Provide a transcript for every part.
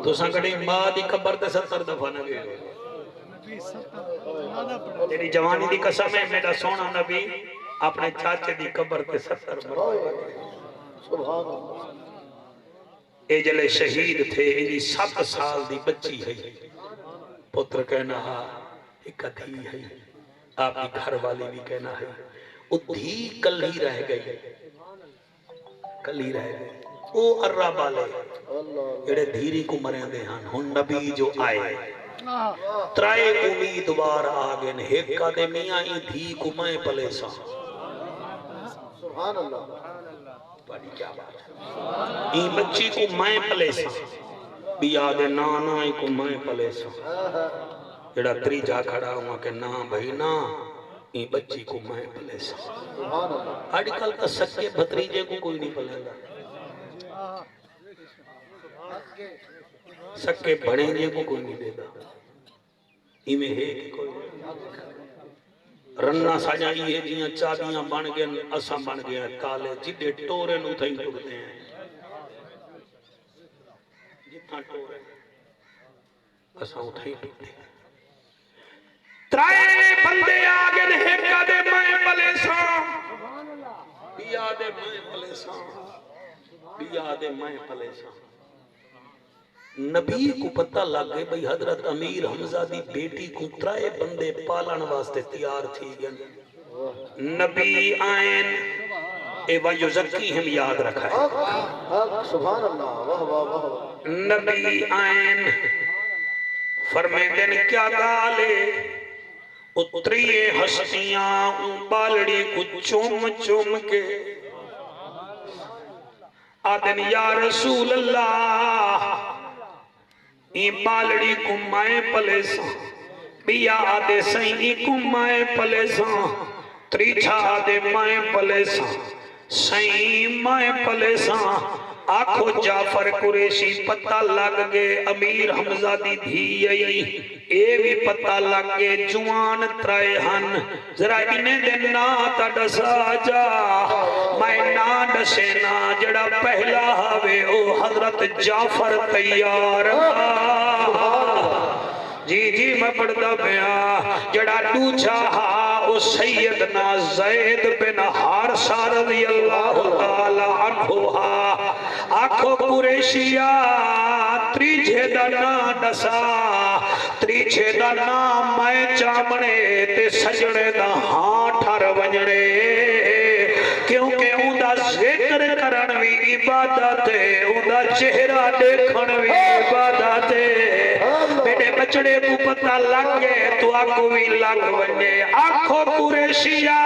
तो संगड़ी मां दी कब्र ते 70 दफा न गए। तेरी जवानी दी कसम है मेरा सोना नबी अपने चाचे दी कब्र ते 70 मरतबा। सुभान अल्लाह। ए जले शहीद थे इनकी 7 साल दी बच्ची है। पुत्र कहना हा एक धी है। आपकी घर वाली भी कहना है धी कल ही रह गई, कल ही रह गई। ओ अर्रा वाले जेड़े धीरी को मरेंदे हन हुन नबी जो आए त्राए उम्मीदवार आ गए हेका दे मियां ई धी को मैं पले सा। सुभान अल्लाह। बड़ी क्या बात है। ई बच्ची को मैं पले सा बिया दे नाना ई को मैं पले सा। जेड़ा त्रीजा खड़ा हुआ के ना भाई ना ई बच्ची को मैं पले सा। सुभान अल्लाह। आजकल तो सच्चे भतीजे को कोई नहीं पलेगा, सक्के बड़े को कोई नहीं देता। इवें है कि कोई रन्ना साजा ये जियां चाबियां बन गए असा बन गया ताले जिडे टोरे नु थई टुरदे हैं जितना टोरे असा उठई टुरदे हैं। त्राए बंदे आ गए हेका दे मैं पलेसा बिया दे मैं पलेसा बिया दे मैं पलेसा। नबी को पता लग गए भाई हजरत अमीर हमजा दी बेटी को त्राए बंदे पालन वास्ते तैयार थी गए। नबी आयन ए वयुज़क्की हम याद रखा है। सुभान अल्लाह। वाह वाह वाह। नबी आयन फरमाते ने क्या गाले उतरिए हस्तियां बालड़ी को चुम चुम के आदन या रसूल अल्लाह ई बालड़ी को मैं पलेसा बिया आदे सही को मैं पलेसा त्रीछा आदे मैं पलेसा सही मैं पलेसा। आखो जाफर कुरैशी पता लग गए अमीर हमजा दी धी आई ए भी पता लग गए जुआन त्राए हन जरा इन्हें दे ना ता दसा जा मैं ना दसे ना जड़ा पहला हवे ओ हजरत जाफर तैयार। जी जी मैं पढ़ता पिया जड़ा दूजा हा ओ सैयदना ज़ैद बिन हारिसा रज़ियल्लाहु ताला अन्हु हा। आखो कुरैशिया त्रीछे दा ना दसा त्रीछे दा नाम मैं चामणे ते सजणे दा हां ठर वजणे क्योंकि उदा जिक्र करन भी इबादत है उदा चेहरा देखण भी इबादत है। मेरे बचड़े को पता लग गए तो आको भी लग वने। आखो कुरैशिया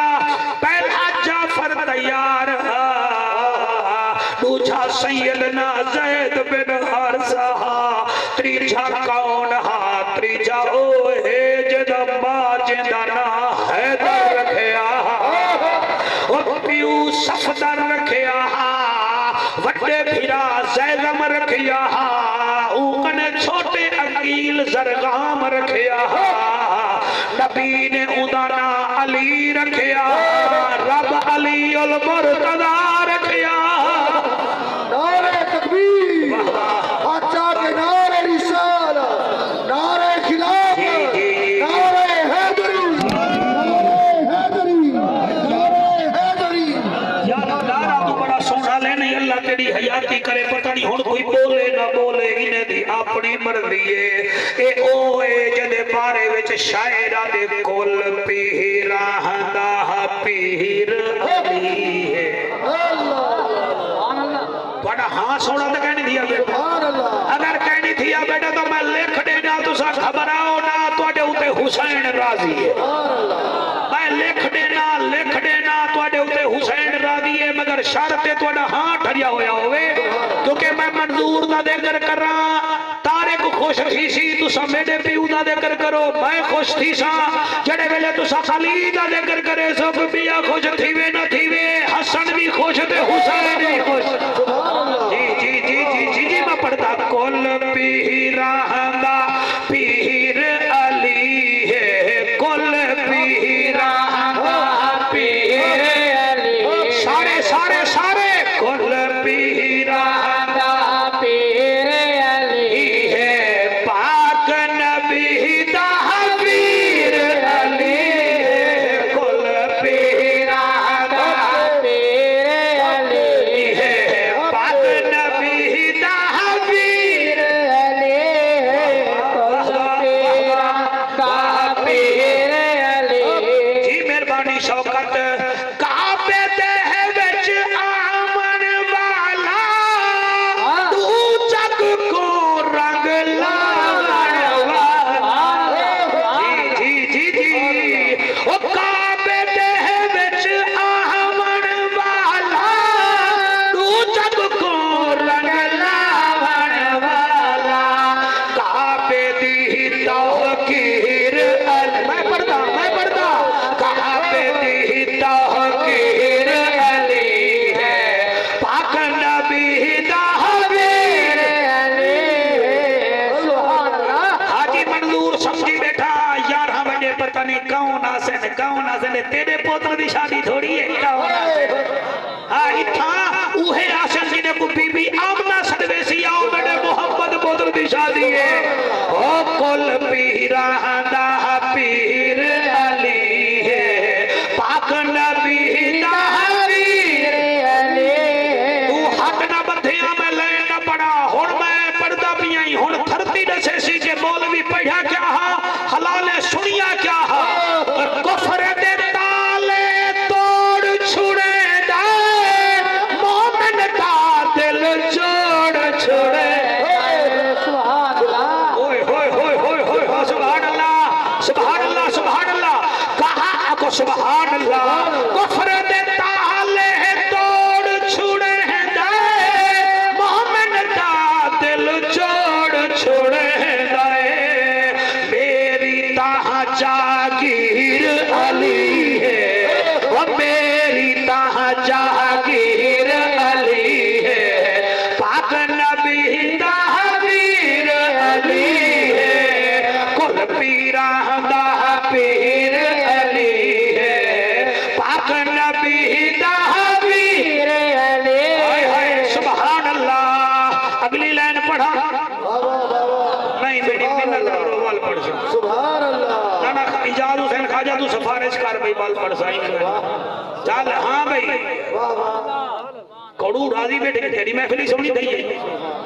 पहला जाफर तैयार है दूजा सैयदना ज़ैद बिन हारिसा त्रीजा कौन हा त्रीजा ओ है जदा मां जिंदा ना हैदर रखया ओ पियू सफदर रखया वड्डे फिरा ज़ैलम रखया ऊकने छोटे अकील ज़रगाम रखया नबी ने उदाना अली रखया रब अली उल मुर्तज़ा रखया। नारे तकबीर बादशाह के नारे रिसालत नारे खिलाफत नारे हैदरी नारे हैदरी। यार नारा तो बड़ा सोना लेने अल्लाह तेरी हयाती करे पता नहीं हुन कोई बोले ना बोले इन्हें दी अपनी मर्जी है। ए ओ ए जदे बारे विच शायरा दे कुल पीरा हंदा पीर अली है। बड़ा हाँ सोना तो कहनी दिया बेटा अगर कहनी थी बेटा तो मैं लिख देना तुसा घबराओ ना तुहाडे उते हुसैन राजी है। मैं लिख देना तुहाडे उते हुसैन राजी है मगर शर्त है तुहाडा हाँ ठरिया होया होवे क्योंकि मैं मंजूर दा जिक्र करा तारे को खुश थी सी तुसा मेरे पिऊ दा जिक्र करो मैं खुश थी सा जड़े वेले तुसा अली दा जिक्र करे सो बिया खुश थीवे ना थीवे हसन भी खुश ते हुसैन भी खुश। जी जी जी जी जी जी मैं पढ़ता कुल पीरा हंदा पीर अली है कुल पीरा हंदा पीर अली सारे सारे सारे कुल पीरा हंदा पीर ने तेरे पोत्र दी शादी थोड़ी है हाँ इथा उहे आसन जी ने को बीबी आमना सदवेसी आओ मेरे मोहम्मद पोत्र दी शादी है ओ कुल पीरा दा पीर अली है पाक नबी दा पीर अली तू हट ना बंधिया में ले ना पड़ा हुन मैं पढ़दा पिया ही हुन धरती दसे सी के मौलवी पढ़ा क्या हा हलाल सुनिया क्या हा कुफर दे ताले तोड़ छुड़े दे मोमिन का दिल जोड़ छुड़े सुभान अल्लाह ओए होए होए होए होए सुभान अल्लाह सुभान अल्लाह सुभान अल्लाह कहा को सुभान अल्लाह कुफर दे ताले तोड़ छुड़े दे मोमिन का दिल जोड़ छुड़े दे मेरी ताहा जागीर अली है वो मेरी ताहा जागीर अली है पाक नबी ताहवीर अली है कुल पीरा दा पीर अली है पाक नबी ताहवीर अली हाय हाय सुभान अल्लाह अगली लाइन पढ़ा नहीं बेटी मिन्नत करो वाल पढ़ सुभान अल्लाह ना ना इजाज हुसैन खाजा तू सिफारिश कर भाई बाल पढ़ साई चल हां भाई वाह वाह कड़ू राजी बेटे के तेरी महफिल ही सोनी दई है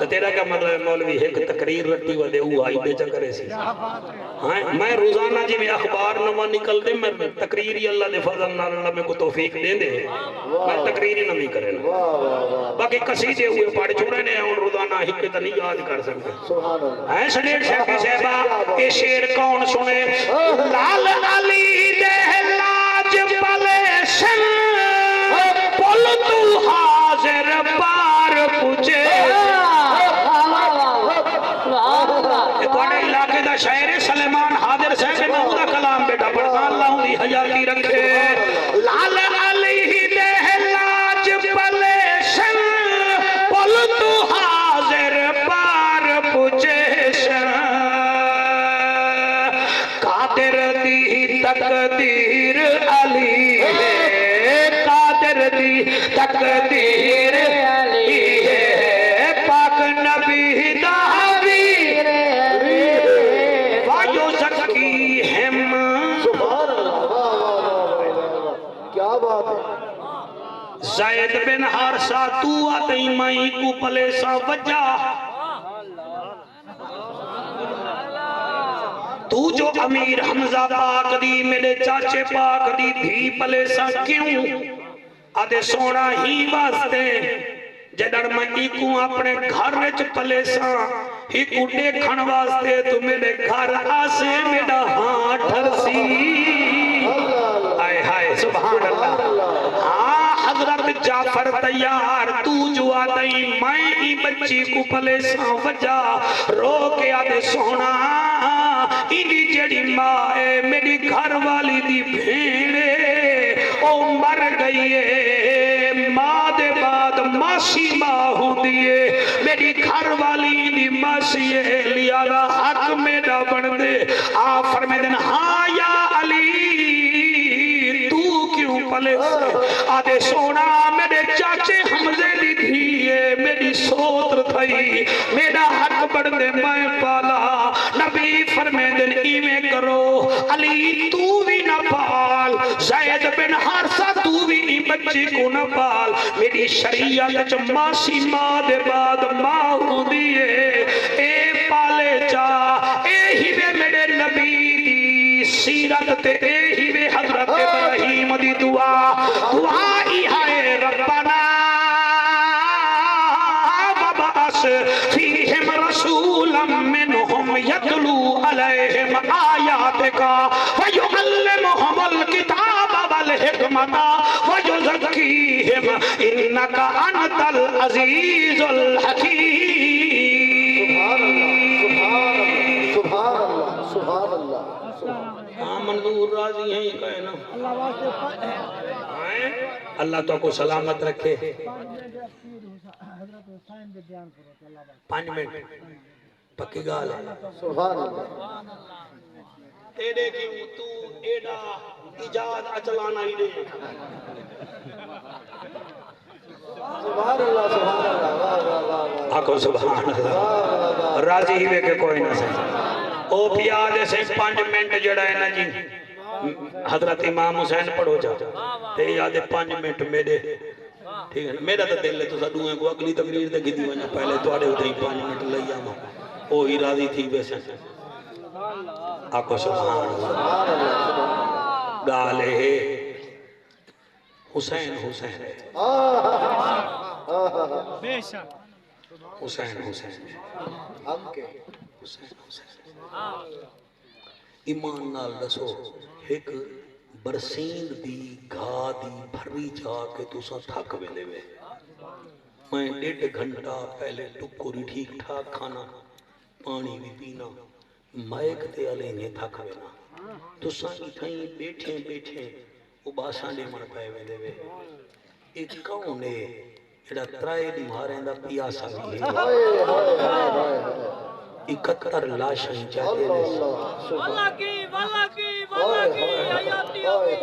तो तेरा क्या मतलब है मौलवी एक तकरीर रट्टी वदे वो आई बेचा करे सी हां मैं रोजाना जी में अखबार नमा निकल दे मैं तकरीर ही अल्लाह दे फजल नाल अल्लाह मेरे को तौफीक दे दे मैं तकरीर ही नहीं करे वाह वाह वाह बाकी कसीदे हुए पढ़ छोड़े ने और रोजाना हिक तो नहीं याद कर सकते सुभान अल्लाह है सनेट साहब साहबा ये शेर कौन सुने लाल अली दे लाज पले सन पुल तू हाजिर पार पूछे तुम्हारे इलाके का शायर है सलेमान हाजिर साहब मैं उदा कलाम बेटा पढ़ता अल्लाह दी हयाती रखे लाल अली दे लाज पले सन पुल तू हाजिर पार पूछे कादिर दी तकदीर अली है कादिर दी तकदीर अली है पाक नबी ताहवीर अली वायो ज़की हिम सुभान अल्लाह वाह वाह वाह क्या बात है ज़ैद बिन हारसा तू आते मई को पले सा वजा तू जो अमीर हमजा पाक दी मेरे चाचे पाक दी भी पले सा क्यों आदे सोना ही वास्ते जदड़ मैं इकू अपने घर विच पले सा इकू देखण वास्ते तू मेरे घर आसे मेरा हां ठरसी हाय हाय सुभान अल्लाह हां हजरत जाफर तैयार तू जो आदई मैं ई बच्ची को पले सा वजा रो के आदे सोना इदी जेड़ी मां है मेरी घर वाली दी भेड़े ओ मर गई है मां दे बाद मासी मां होंदी है मेरी घर वाली दी मासी है लियारा हक मेरा बन दे आ फरमे दिन हां या अली तू क्यों पले आदे सोना मेरे चाचे हमजे दी धी है मेरी सोत्र थई मेरा हक बन दे मैं पाला नबी फरमे दिन इवें करो अली तू भी ना पाल ज़ैद बिन हारसा तू भी नी बच्ची को ना पाल मेरी शरीयत च मासी मां दे बाद मां होंदी है ए पाले चा ए ही वे मेरे नबी दी सीरत ते ए ही वे हजरत इब्राहिम दी दुआ दुआ ई है रब्बना वबअस फीहिम रसूलन मिनहुम यतलू अलैहिम आयातिका वयुअल्लिमुहुमुल किताब वल हिकमता वयुज़क्कीहिम इन्नका अंतल अज़ीज़ुल हकीम सुभान अल्लाह सुभान अल्लाह हां मंजूर राजी है कहे ना अल्लाह तो को सलामत रखे 5 मिनट पक्की गाल है सुभान अल्लाह तेरे क्यों तू एडा इजाद अचलाना ही दे सुभान अल्लाह वाह वाह वाह आखो सुभान अल्लाह राजी ही वे के कोई ना सही ओ पिया जैसे 5 मिनट जड़ा है ना जी हजरत इमाम हुसैन पढ़ो जा ते याद 5 मिनट मेरे ठीक है मेरा तो दिल है तो साडू को अगली तकरीर ते गिदी वना पहले तोड़े उठे 5 मिनट लई आवा ओ ही राजी थी वैसे आखो सुभान अल्लाह गाले हुसैन हुसैन बेशक हुसैन हुसैन हम के हुसैन हुसैन ईमान नाल दसो एक बरसींद दी घा दी भरी जाके तुसा थक वेंदे वे मैं 1.5 घंटा पहले टुकुरी ठीक ठाक खाना पानी भी पीना मैक ते अले ने थक वेना तुसा इथई बैठे बैठे उबासा दे मन पे वेंदे वे एक कौन है जेड़ा त्राए दी मारे दा पियासा भी है हाय हाय हाय हाय 71 लाशां चाहते अल्लाह ने वाला की आयाती होगी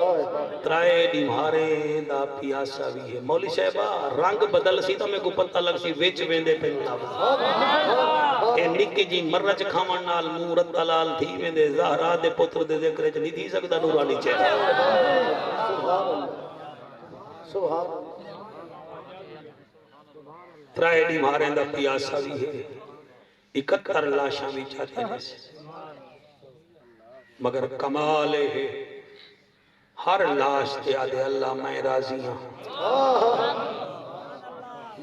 त्राए दी मारे दा पियासा भी है मौली साहबा रंग बदल सी तो मेरे को पता लग सी विच वेंदे पे ए निक्की जी मरच खावन नाल मुंह रत्ता लाल थी वेंदे ज़हरा दे पुत्र दे जिक्र च नहीं थी सकदा नूरानी चेहरा सुभान त्राए दी मारे दा पियासा भी है 71 लाशां भी चाहते ने मगर कमाल है हर लाश ते आदे अल्लाह मैं राजी हां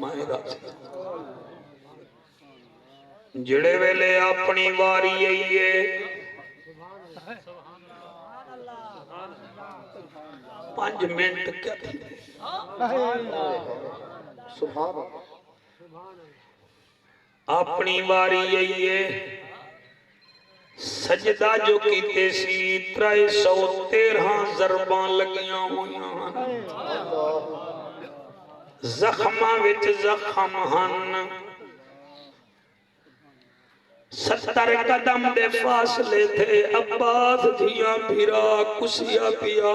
मैं राजी जेड़े वेले अपनी वारी आई है 5 मिनट क्या थी सुभान अपनी वारी आई है सजदा जो कीते सी 313 ज़रबां लगियां होइयां जख्मां विच जख्म हन 70 कदम दे फासले थे अब्बास दियां भिरा कुसिया पिया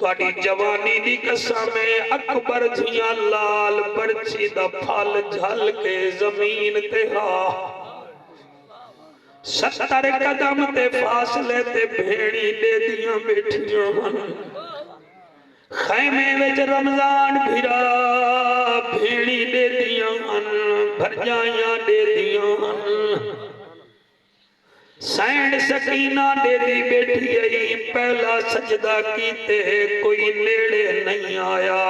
तुहाडी जवानी दी कसम है अकबर दियां लाल बरछी दा फल झल के जमीन ते हा 70 कदम ते फासले ते भेड़ी दे दियां बैठियां हन खैमे विच रमजान भिरा भेड़ी दे दियां हन भरजाइयां दे दियां हन सैंड सकीना दे दी बैठी आई पहला सजदा कीते कोई नेड़े नहीं आया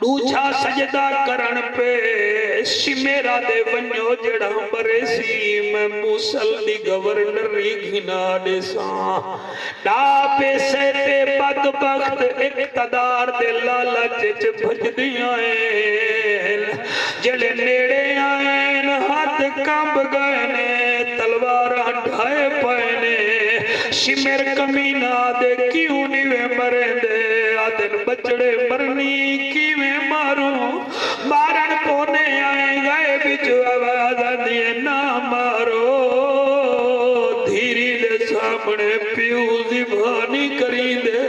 दूजा सजदा करन पे सिमेरा दे वन्यो जड़ा मरे सी मैं मूसल दी गवर्नरी घिना दे सा डा पैसे ते बदबख्त इक्तदार दे लालच च भजदियां ऐ जेड़े नेड़े आए हाथ कंब गए ने तलवार ढाए पे ने सिमर कमीना दे क्यों नहीं वे मरे दे आदन बचड़े मरनी किवें मारू मारन कोने आए गए बिच आवाज दिए ना मारो धीरी दे सामने प्यू जिबानी करी दे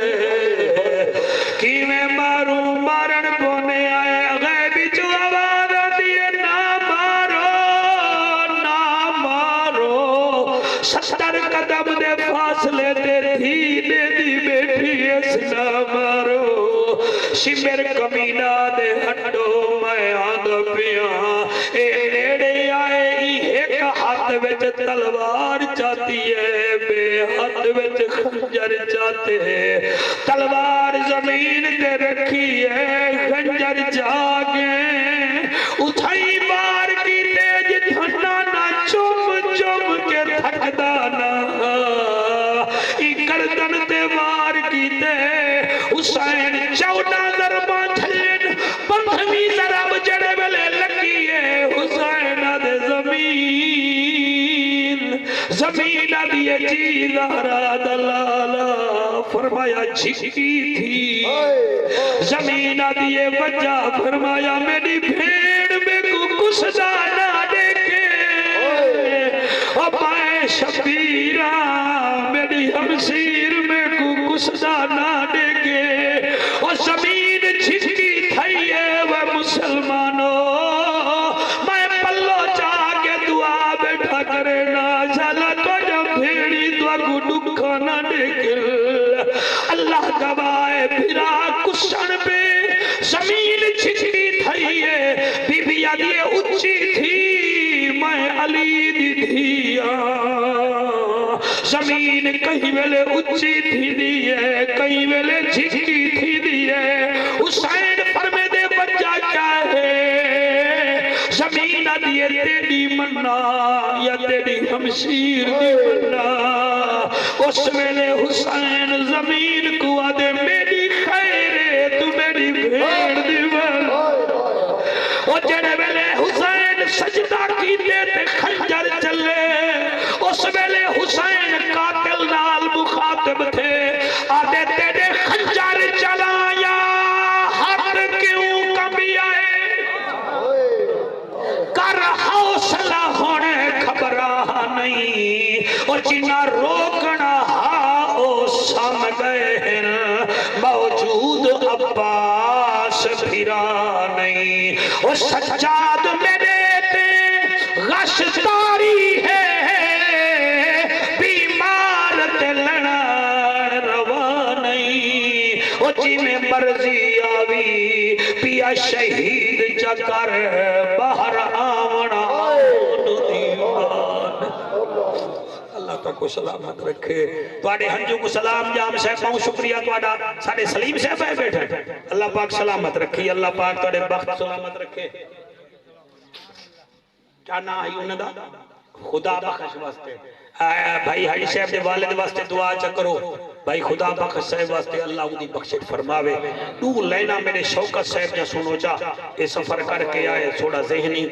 किवें मारू मारन कोने आए गए बिच आवाज दिए ना मारो 70 कदम दे फासले ते थी दे दी बैठी इस ना मारो सिमर कमीना दे हटो मैं आंद पिया ए नेड़े आए एक हाथ विच तलवार चाहती है बे हाथ विच खंजर चाहते तलवार जमीन ते रखी है खंजर जागे उठाई मार की तेज ठंडा ना चुम चुम के थकदा ना गर्दन ते वार कीते हुसैन 14 ज़रबां झल्लन 15वीं ज़रब जड़े वेले लगी है हुसैन दे जमीन दिए जी ज़हरा दलाला फरमाया झिकी थी जमीन दिए वजह फरमाया मेरी भेड़ में कुछ ना देखे अब मैं शबीरा क्षण पे जमीन छिछड़ी थई है बीबी आदि ऊंची थी मैं अली दी थिया जमीन कई वेले ऊंची थी दी है कई वेले छिछड़ी थी दी है हुसैन फरमे दे बच्चा क्या है जमीन आदि तेरी मन्ना या तेरी हमशीर दी मन्ना उस वेले हुसैन जमीन को आदे मेरी खैर है तू मेरी भेड़ दी मन्ना ओ जेड़े वेले हुसैन सजदा कीते ते खंजर चले उस वेले हुसैन कातिल नाल मुखातिब थे आदे तेरे खंजर चलाया हाथ क्यों कभी आए कर हौसला होने खबरा नहीं और जिन्ना रोकना हा ओ सम गए मौजूद अब्बास फिरा नहीं ओ सज्जाद मेरे ते गश्तारी है बीमार ते लड़ा रवा नहीं ओ जिमें मर्जी आवी पिया शहीद चकर बाहर आवना अल्लाह ताको सलामत रखे तुहाडे हंजू को सलाम जाम साहब बहुत शुक्रिया तुहाडा साडे सलीम साहब है बैठे अल्लाह पाक सलामत रखी अल्लाह पाक तुहाडे बख्त सलामत रखे क्या ना आई उन्हें दा खुदा बख्श वास्ते भाई हाजी साहब दे वालिद वास्ते दुआ च करो भाई खुदा बख्श साहब वास्ते अल्लाह उदी बख्शिश फरमावे तू लेना मेरे शौकत साहब जा सुनो चा ये सफर करके आए थोड़ा ज़हनी